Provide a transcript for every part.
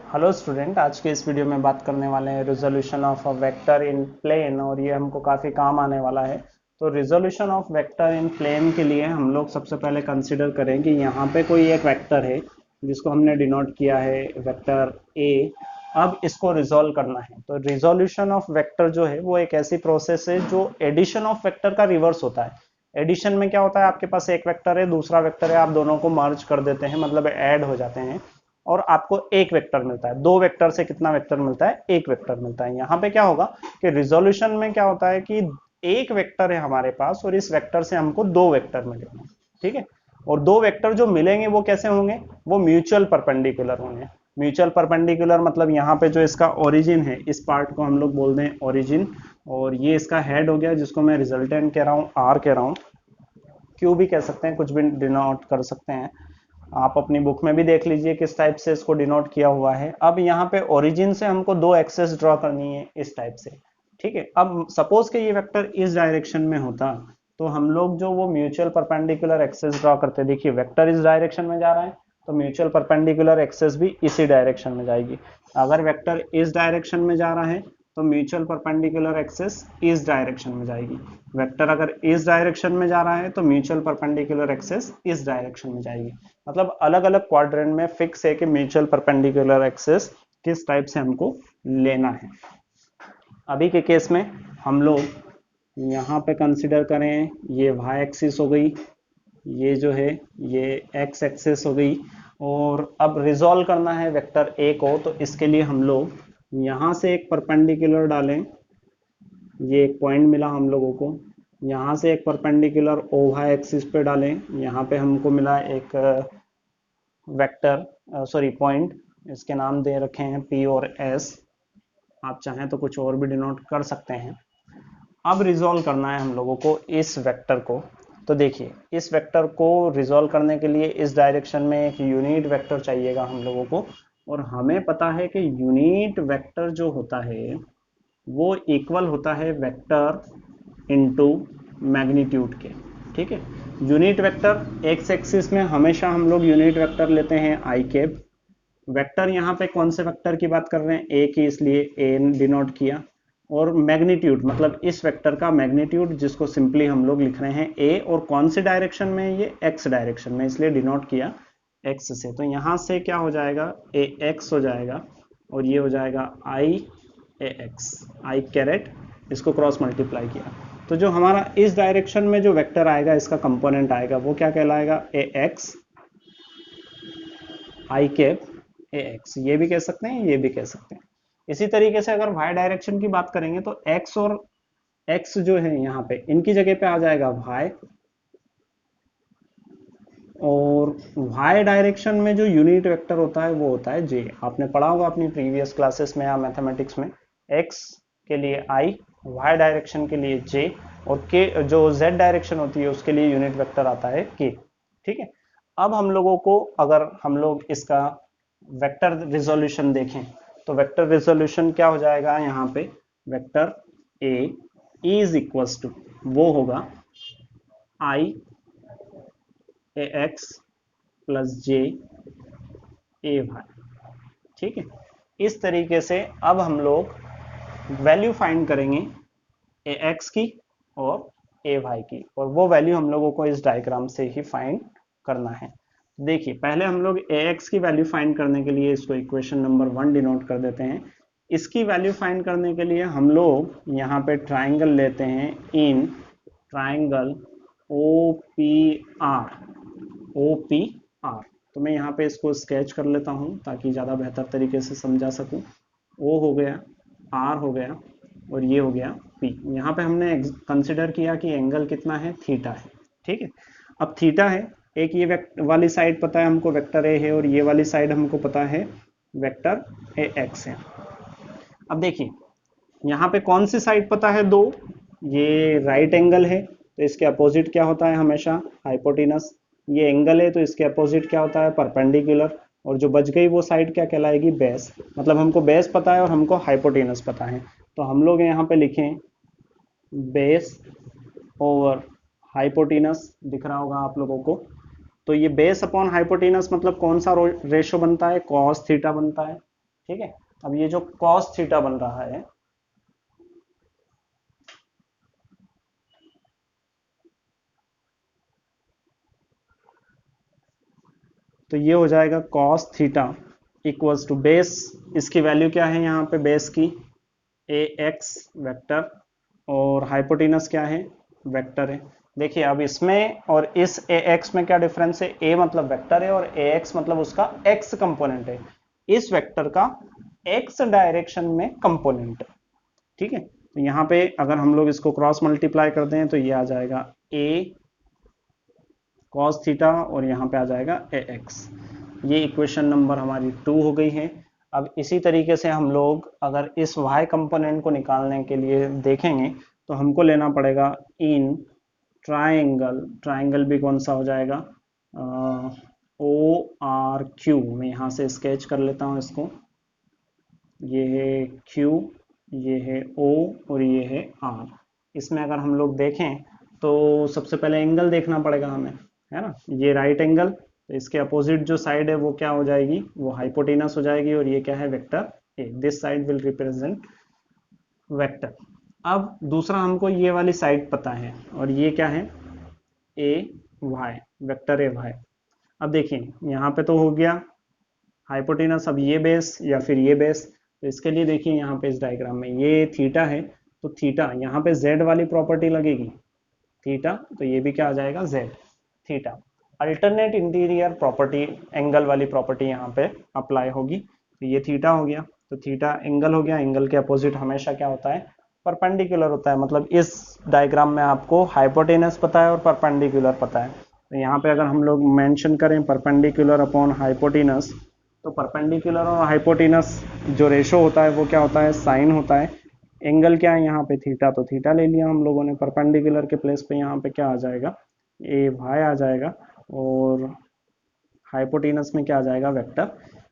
Hello student, आज के इस वीडियो में बात करने वाले हैं resolution of a vector in plane और ये हमको काफ़ी काम आने वाला है। तो resolution of vector in plane के लिए हम लोग सबसे पहले कंसिडर करें कि यहाँ पे कोई एक वेक्टर है जिसको हमने डिनोट किया है वेक्टर ए। अब इसको रिजोल्व करना है। तो रिजोल्यूशन ऑफ वेक्टर जो है वो एक ऐसी प्रोसेस है जो एडिशन ऑफ वेक्टर का रिवर्स होता है। एडिशन में क्या होता है, आपके पास एक वेक्टर है, दूसरा वेक्टर है, आप दोनों को मर्ज कर देते हैं, मतलब ऐड हो जाते हैं और आपको एक वेक्टर मिलता है। दो वेक्टर से कितना वेक्टर मिलता है? एक वेक्टर मिलता है। यहाँ पे क्या होगा कि रिजोल्यूशन में क्या होता है कि एक वेक्टर है हमारे पास और इस वेक्टर से हमको दो वेक्टर मिलेंगे, ठीक है। और दो वेक्टर जो मिलेंगे वो कैसे होंगे? वो म्यूचुअल परपेंडिकुलर होंगे। म्यूचुअल परपेंडिकुलर मतलब यहाँ पे जो इसका ओरिजिन है, इस पार्ट को हम लोग बोलते हैं ओरिजिन, और ये इसका हेड हो गया जिसको मैं रिजल्टेंट कह रहा हूँ, आर कह रहा हूँ, क्यू भी कह सकते हैं, कुछ भी डिनोट कर सकते हैं। आप अपनी बुक में भी देख लीजिए किस टाइप से इसको डिनोट किया हुआ है। अब यहाँ पे ओरिजिन से हमको दो एक्सेस ड्रॉ करनी है इस टाइप से, ठीक है। अब सपोज कि ये वेक्टर इस डायरेक्शन में होता तो हम लोग जो वो म्यूचुअल परपेंडिकुलर एक्सेस ड्रॉ करते। देखिए वेक्टर इस डायरेक्शन में जा रहा है तो म्यूचुअल परपेंडिकुलर एक्सेस भी इसी डायरेक्शन में जाएगी। अगर वेक्टर इस डायरेक्शन में जा रहा है तो म्यूचुअल परपेंडिकुलर एक्सेस इस डायरेक्शन में जाएगी। वेक्टर अगर इस डायरेक्शन में जा रहा है तो म्यूचुअल परपेंडिकुलर एक्सेस इस डायरेक्शन में जाएगी। मतलब अलग अलग क्वाड्रेंट में फिक्स है कि म्यूचुअल परपेंडिकुलर एक्सेस किस टाइप से हमको लेना है। अभी के केस में हम लोग यहाँ पे कंसिडर करें, ये y एक्सिस हो गई, ये जो है ये x एक्सिस हो गई, और अब रिजॉल्व करना है वेक्टर a को। तो इसके लिए हम लोग यहाँ से एक परपेंडिकुलर डालें, ये एक पॉइंट मिला हम लोगों को। यहाँ से एक परपेंडिकुलर ओ वाई एक्सिस पे डालें, यहाँ पे हमको मिला एक वेक्टर, सॉरी पॉइंट, इसके नाम दे रखे हैं p और s। आप चाहें तो कुछ और भी डिनोट कर सकते हैं। अब रिजॉल्व करना है हम लोगों को इस वेक्टर को। तो देखिए इस वेक्टर को रिजॉल्व करने के लिए इस डायरेक्शन में एक यूनिट वेक्टर चाहिएगा हम लोगों को, और हमें पता है कि यूनिट वेक्टर जो होता है वो इक्वल होता है वेक्टर इनटू मैग्नीट्यूड के, ठीक है। यूनिट वेक्टर एक्स एक्सिस में हमेशा हम लोग यूनिट वेक्टर लेते हैं आई कैप। वेक्टर यहाँ पे कौन से वेक्टर की बात कर रहे हैं? ए की, इसलिए ए डिनोट किया। और मैग्नीट्यूड मतलब इस वेक्टर का मैग्नीट्यूड, जिसको सिंपली हम लोग लिख रहे हैं ए, और कौन सी डायरेक्शन में? ये एक्स डायरेक्शन में, इसलिए डिनोट किया एक्स से। तो यहाँ से क्या हो जाएगा? ए एक्स हो जाएगा, और ये हो जाएगा आई ए एक्स, आई कैरेट, इसको क्रॉस मल्टीप्लाई किया। तो जो हमारा इस डायरेक्शन में जो वेक्टर आएगा, इसका कंपोनेंट आएगा, वो क्या कहलाएगा? A X I cap A X. ये भी कह सकते हैं, ये भी कह सकते हैं। इसी तरीके से अगर y डायरेक्शन की बात करेंगे तो x और x जो है यहाँ पे, इनकी जगह पे आ जाएगा y, और y डायरेक्शन में जो यूनिट वेक्टर होता है वो होता है j। आपने पढ़ा होगा अपनी प्रीवियस क्लासेस में या मैथमेटिक्स में, x के लिए i, y डायरेक्शन के लिए j, और k जो z डायरेक्शन होती है उसके लिए यूनिट वेक्टर आता है k, ठीक है। अब हम लोगों को, अगर हम लोग इसका वेक्टर रिजोल्यूशन देखें तो वेक्टर रिजोल्यूशन क्या हो जाएगा? यहाँ पे vector a is equals to, वो होगा i a x plus j a y, ठीक है। इस तरीके से अब हम लोग वैल्यू फाइंड करेंगे ए एक्स की और ए वाई की, और वो वैल्यू हम लोगों को इस डायग्राम से ही फाइंड करना है। देखिए पहले हम लोग ए एक्स की वैल्यू फाइंड करने के लिए इसको इक्वेशन नंबर 1 डिनोट कर देते हैं। इसकी वैल्यू फाइंड करने के लिए हम लोग यहाँ पे ट्राइंगल लेते हैं, in triangle O P R, O P R. तो मैं यहाँ पे इसको स्केच कर लेता हूँ ताकि ज़्यादा बेहतर तरीके से समझा सकूँ। ओ हो गया, आर हो गया, और ये हो गया पी। यहाँ पे हमने कंसिडर किया कि एंगल कितना है? थीटा है, ठीक है। अब थीटा है, एक ये वाली साइड पता है हमको वेक्टर ए है, और ये वाली साइड हमको पता है वेक्टर ए एक्स है। अब देखिए यहाँ पे कौन सी साइड पता है? दो, ये राइट एंगल है तो इसके अपोजिट क्या होता है? हमेशा हाइपोटेनस। ये एंगल है तो इसके अपोजिट क्या होता है? परपेंडिकुलर। और जो बच गई वो साइड क्या कहलाएगी? बेस। मतलब हमको बेस पता है और हमको हाइपोटेनस पता है, तो हम लोग यहाँ पे लिखें बेस ओवर हाइपोटेनस। दिख रहा होगा आप लोगों को। तो ये बेस अपॉन हाइपोटेनस मतलब कौन सा रेशो बनता है? कॉस थीटा बनता है, ठीक है। अब ये जो cos थीटा बन रहा है, तो ये हो जाएगा cos theta equals to base, इसकी वैल्यू क्या है यहाँ पे बेस की, ए एक्स वेक्टर, और हाइपोटेनस क्या है, वेक्टर है। देखिए अब इसमें और इस ए एक्स में क्या डिफरेंस है, ए मतलब वेक्टर है और ए एक्स मतलब उसका एक्स कंपोनेंट है, इस वेक्टर का एक्स डायरेक्शन में कंपोनेंट है। ठीक है, तो यहाँ पे अगर हम लोग इसको क्रॉस मल्टीप्लाई कर दें तो ये आ जाएगा ए कॉस थीटा और यहाँ पे आ जाएगा ए एक्स। ये इक्वेशन नंबर हमारी 2 हो गई है। अब इसी तरीके से हम लोग अगर इस y कंपोनेंट को निकालने के लिए देखेंगे तो हमको लेना पड़ेगा इन ट्राइंगल, ट्राइंगल भी कौन सा हो जाएगा, ओ आर क्यू, मैं यहाँ से स्केच कर लेता हूँ इसको, ये है क्यू, ये है ओ और ये है आर। इसमें अगर हम लोग देखें तो सबसे पहले एंगल देखना पड़ेगा हमें, है ना, ये राइट एंगल, तो इसके अपोजिट जो साइड है वो क्या हो जाएगी, वो हाइपोटेनस हो जाएगी, और ये क्या है, vector A, this side will represent vector. अब दूसरा हमको ये वाली साइड पता है और ये क्या है, ए वाई, वेक्टर ए वाई। अब देखिए यहाँ पे तो हो गया हाइपोटेनस, अब ये बेस या फिर ये बेस, तो इसके लिए देखिए यहाँ पे इस डायग्राम में ये थीटा है, तो थीटा यहाँ पे जेड वाली प्रॉपर्टी लगेगी, थीटा, तो ये भी क्या आ जाएगा, Z theta. Alternate interior property, angle वाली प्रॉपर्टी यहाँ पे अप्लाई होगी, तो ये थीटा हो गया, तो थीटा एंगल हो गया, एंगल के अपोजिट हमेशा क्या होता है, परपेंडिकुलर होता है। मतलब इस डायग्राम में आपको हाइपोटेनस पता है और परपेंडिकुलर पता है, तो यहाँ पे अगर हम लोग मेंशन करें परपेंडिकुलर अपॉन हाइपोटेनस, तो परपेंडिकुलर और हाइपोटेनस जो रेशो होता है वो क्या होता है, साइन होता है। एंगल क्या है यहाँ पे, थीटा, तो थीटा ले लिया हम लोगों ने, परपेंडिकुलर के प्लेस पे यहाँ पे क्या आ जाएगा, ए वाई आ जाएगा, और हाइपोटेनस में क्या आ जाएगा, वेक्टर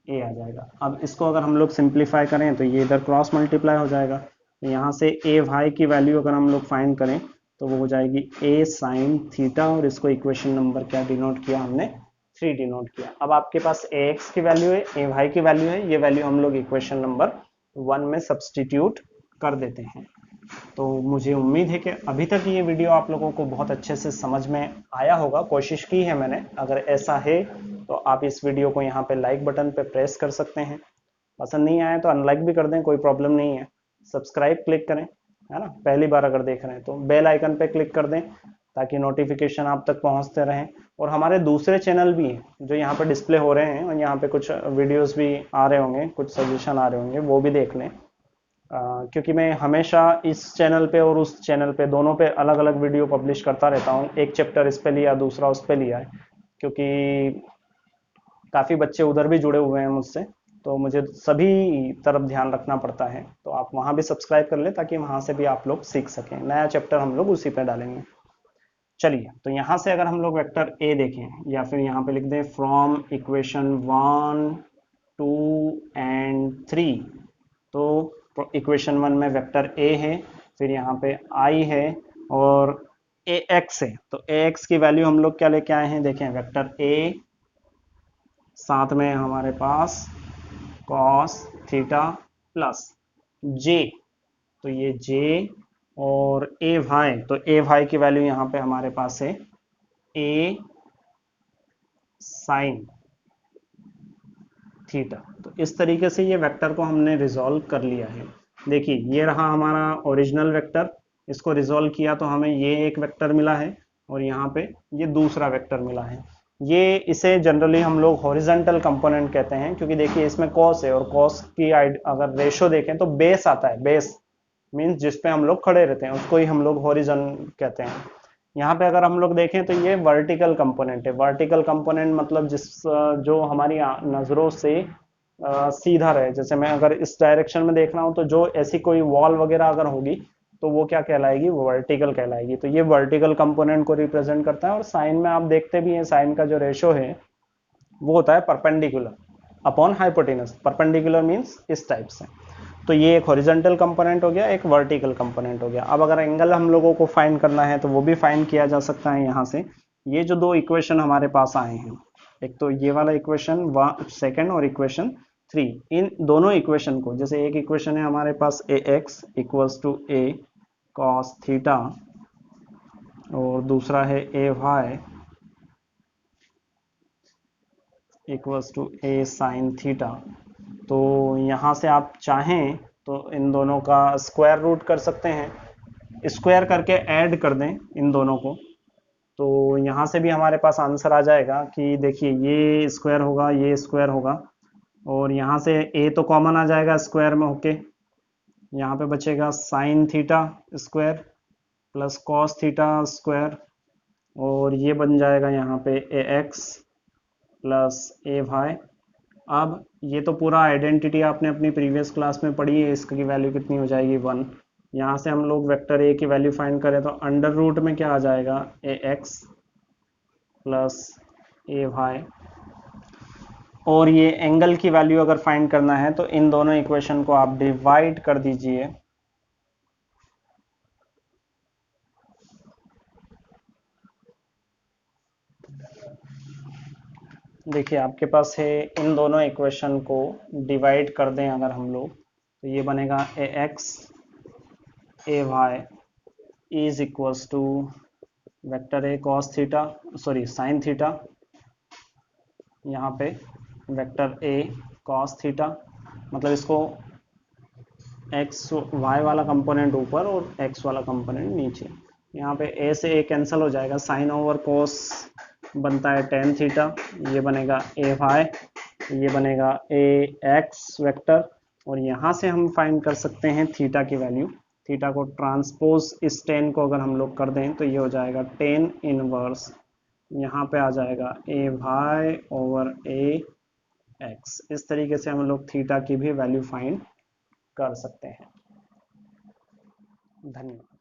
ए आ जाएगा। अब इसको अगर हम लोग सिंप्लीफाई करें तो ये इधर क्रॉस मल्टीप्लाई हो जाएगा, तो यहाँ से ए वाई की वैल्यू अगर हम लोग फाइंड करें तो वो हो जाएगी ए साइन थीटा, और इसको इक्वेशन नंबर क्या डिनोट किया हमने, 3 डिनोट किया। अब आपके पास ए एक्स की वैल्यू है, ए वाई की वैल्यू है, ये वैल्यू हम लोग इक्वेशन नंबर 1 में सब्सटीट्यूट कर देते हैं। तो मुझे उम्मीद है कि अभी तक ये वीडियो आप लोगों को बहुत अच्छे से समझ में आया होगा, कोशिश की है मैंने। अगर ऐसा है तो आप इस वीडियो को यहाँ पे लाइक बटन पे प्रेस कर सकते हैं, पसंद नहीं आया तो अनलाइक भी कर दें, कोई प्रॉब्लम नहीं है। सब्सक्राइब क्लिक करें, है ना, पहली बार अगर देख रहे हैं तो बेल आइकन पे क्लिक कर दें ताकि नोटिफिकेशन आप तक पहुंचते रहें। और हमारे दूसरे चैनल भी हैं जो यहाँ पे डिस्प्ले हो रहे हैं, और यहाँ पे कुछ वीडियोस भी आ रहे होंगे, कुछ सजेशन आ रहे होंगे, वो भी देख लें। क्योंकि मैं हमेशा इस चैनल पे और उस चैनल पे दोनों पे अलग अलग वीडियो पब्लिश करता रहता हूँ, एक चैप्टर इस पे लिया, दूसरा उस पे लिया है, क्योंकि काफ़ी बच्चे उधर भी जुड़े हुए हैं मुझसे, तो मुझे सभी तरफ ध्यान रखना पड़ता है। तो आप वहाँ भी सब्सक्राइब कर लें ताकि वहाँ से भी आप लोग सीख सकें, नया चैप्टर हम लोग उसी पे डालेंगे। चलिए, तो यहाँ से अगर हम लोग वेक्टर ए देखें, या फिर यहाँ पे लिख दें फ्रॉम इक्वेशन 1, 2 एंड 3, तो इक्वेशन 1 में वेक्टर ए है, फिर यहाँ पे आई है और ए एक्स है, तो ए एक्स की वैल्यू हम लोग क्या लेके आए हैं, देखें वेक्टर ए, साथ में हमारे पास कॉस थीटा प्लस जे, तो ये जे, और ए वाई, तो ए वाई की वैल्यू यहाँ पे हमारे पास है ए साइन थीटा। तो इस तरीके से ये वेक्टर को हमने रिजॉल्व कर लिया है। देखिए ये रहा हमारा ओरिजिनल वेक्टर, इसको रिजॉल्व किया तो हमें ये एक वेक्टर मिला है और यहाँ पे ये दूसरा वेक्टर मिला है। ये इसे जनरली हम लोग हॉरिजेंटल कंपोनेंट कहते हैं, क्योंकि देखिए इसमें कॉस है, और कॉस की अगर रेशो देखें तो बेस आता है, बेस मीन्स जिसपे हम लोग खड़े रहते हैं उसको ही हम लोग हॉरिजन कहते हैं। यहाँ पे अगर हम लोग देखें तो ये वर्टिकल कंपोनेंट है। वर्टिकल कंपोनेंट मतलब जो हमारी नज़रों से सीधा रहे, जैसे मैं अगर इस डायरेक्शन में देख रहा हूँ तो जो ऐसी कोई वॉल वगैरह अगर होगी तो वो क्या कहलाएगी, वो वर्टिकल कहलाएगी। तो ये वर्टिकल कंपोनेंट को रिप्रेजेंट करता है। और साइन में आप देखते भी हैं, साइन का जो रेशो है वो होता है perpendicular upon hypotenuse. Perpendicular means इस टाइप से। तो ये एक हॉरिजॉन्टल कंपोनेंट हो गया, एक वर्टिकल कंपोनेंट हो गया। अब अगर एंगल हम लोगों को फाइंड करना है तो वो भी फाइंड किया जा सकता है यहाँ से। ये जो दो इक्वेशन हमारे पास आए हैं, एक तो ये वाला इक्वेशन सेकंड और इक्वेशन 3, इन दोनों इक्वेशन को, जैसे एक इक्वेशन है हमारे पास ax equals to a cos theta और दूसरा है ay equals to a sin theta. तो यहाँ से आप चाहें तो इन दोनों का स्क्वायर रूट कर सकते हैं, स्क्वायर करके ऐड कर दें इन दोनों को, तो यहाँ से भी हमारे पास आंसर आ जाएगा कि देखिए ये स्क्वायर होगा, ये स्क्वायर होगा, और यहाँ से a तो कॉमन आ जाएगा स्क्वायर में होके, यहाँ पे बचेगा sine theta square plus cos theta square, और ये बन जाएगा यहाँ पे ax प्लस ए वाई। अब ये तो पूरा आइडेंटिटी आपने अपनी प्रीवियस क्लास में पढ़ी है, इसकी वैल्यू कितनी हो जाएगी 1। यहाँ से हम लोग वेक्टर ए की वैल्यू फाइंड करें तो अंडर रूट में क्या आ जाएगा ax प्लस ए वाई, और ये एंगल की वैल्यू अगर फाइंड करना है तो इन दोनों इक्वेशन को आप डिवाइड कर दीजिए। देखिए आपके पास है, इन दोनों इक्वेशन को डिवाइड कर दें अगर हम लोग तो ये बनेगा ax a y is equals to vector a cos theta, sorry sine theta, यहाँ पे वेक्टर ए कॉस थीटा, मतलब इसको एक्स वाई वाला कंपोनेंट ऊपर और एक्स वाला कंपोनेंट नीचे। यहाँ पे ए से ए कैंसिल हो जाएगा, साइन ओवर कोस बनता है टेन थीटा, ये बनेगा ए वाई, ये बनेगा ए एक्स वेक्टर, और यहाँ से हम फाइंड कर सकते हैं थीटा की वैल्यू। थीटा को ट्रांसपोज इस टेन को अगर हम लोग कर दें तो ये हो जाएगा टेन इनवर्स, यहाँ पे आ जाएगा ए वाई ओवर ए एक्स। इस तरीके से हम लोग थीटा की भी वैल्यू फाइंड कर सकते हैं। धन्यवाद।